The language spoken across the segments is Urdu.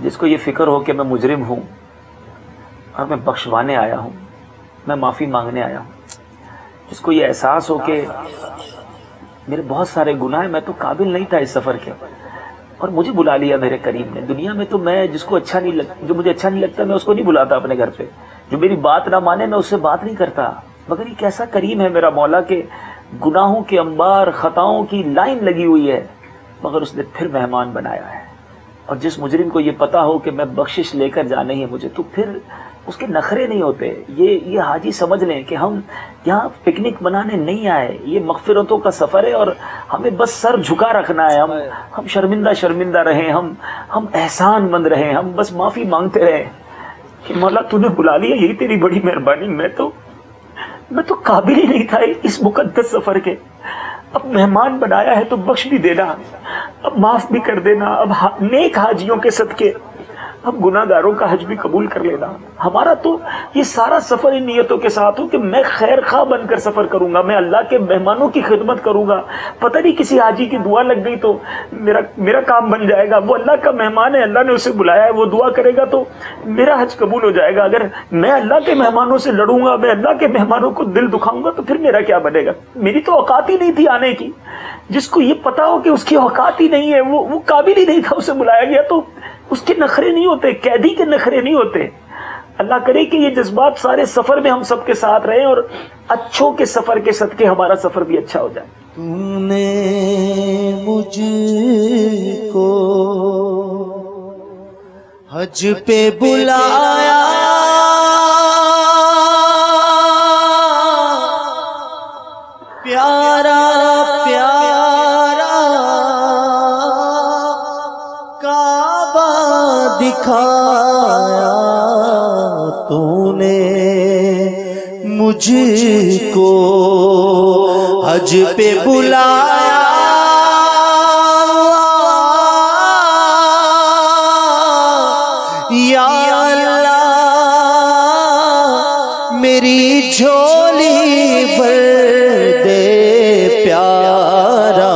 جس کو یہ فکر ہو کہ میں مجرم ہوں اور میں بخشوانے آیا ہوں، میں معافی مانگنے آیا ہوں، جس کو یہ احساس ہو کہ میرے بہت سارے گناہ ہیں، میں تو قابل نہیں تھا اس سفر کے، اور مجھے بلا لیا میرے کریم نے۔ دنیا میں تو میں جس کو اچھا نہیں جو مجھے اچھا نہیں لگتا میں اس کو نہیں بلاتا اپنے گھر پہ، جو میری بات نہ مانے میں اس سے بات نہیں کرتا، مگر یہ کیسا کریم ہے میرا مولا کہ گناہوں کے انبار، خطاؤں کی لائن لگی ہوئی ہے، مگر اس نے پھر مہمان بنایا ہے۔ اور جس مجرم کو یہ پتا ہو کہ میں بخشش لے کر جانا ہی ہے مجھے، تو پھر اس کے نخرے نہیں ہوتے۔ یہ حاجی سمجھ لیں کہ ہم یہاں پکنک منانے نہیں آئے، یہ مغفرتوں کا سفر ہے، اور ہمیں بس سر جھکا رکھنا ہے۔ ہم شرمندہ رہیں، ہم احسان مند رہیں، ہم بس معافی مانگتے رہیں کہ مولا تو نے بلا لیا، یہی تیری بڑی مہربانی، میں تو قابل ہی نہیں تھا اس مقدس سفر کے، اب مہمان بنایا ہے تو بخش بھی دینا، اب معاف بھی کر دینا، اب نیک حاجیوں کے صدقے اب گناہ گاروں کا حج بھی قبول کر لینا۔ ہمارا تو یہ سارا سفر ان نیتوں کے ساتھ ہو کہ میں خیر خواہ بن کر سفر کروں گا، میں اللہ کے مہمانوں کی خدمت کروں گا، پتہ نہیں کسی حاجی کی دعا لگ گئی تو میرا کام بن جائے گا، وہ اللہ کا مہمان ہے، اللہ نے اسے بلایا ہے، وہ دعا کرے گا تو میرا حج قبول ہو جائے گا۔ اگر میں اللہ کے مہمانوں سے لڑوں گا، میں اللہ کے مہمانوں کو دل دکھاؤں گا تو پھر میرا کیا بنے گا؟ میری تو اوقات ہی نہیں تھی آنے کی۔ جس کو یہ پتا ہو کہ اس کی اوقات ہی نہیں ہے، وہ قابل ہی نہیں تھا، اسے بلایا گیا، تو اس کے نخرے نہیں ہوتے، قیدی کے نخرے نہیں ہوتے۔ اللہ کرے کہ یہ جذبات سارے سفر میں ہم سب کے ساتھ رہیں، اور اچھوں کے سفر کے صدقے ہمارا سفر بھی اچھا ہو جائے۔ تو نے مجھ کو حج پہ بلایا، پیارا کعبہ دکھایا، تو نے مجھ کو حج پہ بلایا، یا اللہ میری جھولی بھر دے، پیارا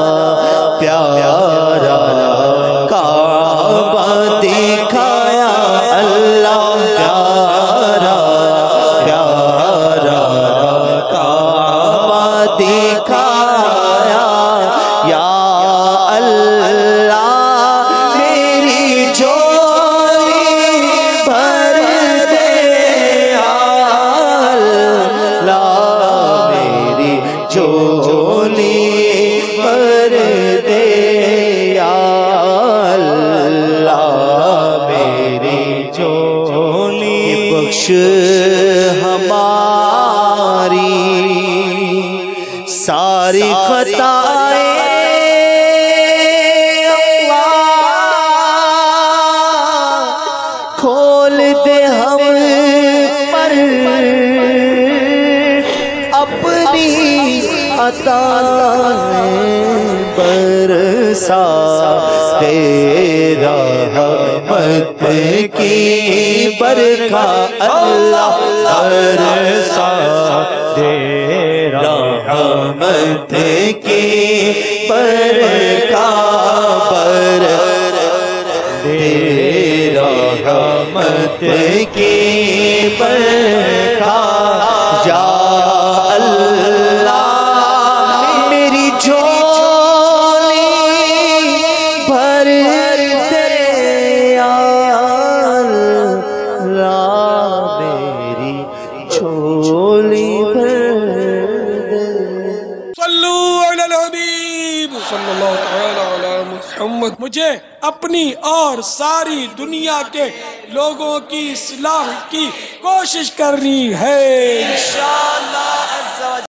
کعبہ دکھایا، اللہ پیارا کعبہ دکھایا، یا اللہ میری جھولی بھر دے، یا اللہ میری جھولی بھر دے، یا اللہ میری جھولی بخش ہماری ساری خطائیں، کھول دے ہم پر اپنی عطائیں، برسا دے رحمت کی برکھا، اللہ برسا دے رحمت کی برکھا، دے رحمت کی برکھا، یا اللہ میری جھولی بھر دے، یا اللہ میری جھولی بھر دے۔ صلو علی الحبیب صلی اللہ تعالی علی محمد۔ مجھے اپنی اور ساری دنیا کے لوگوں کی اصلاح کی کوشش کرنی ہے انشاءاللہ۔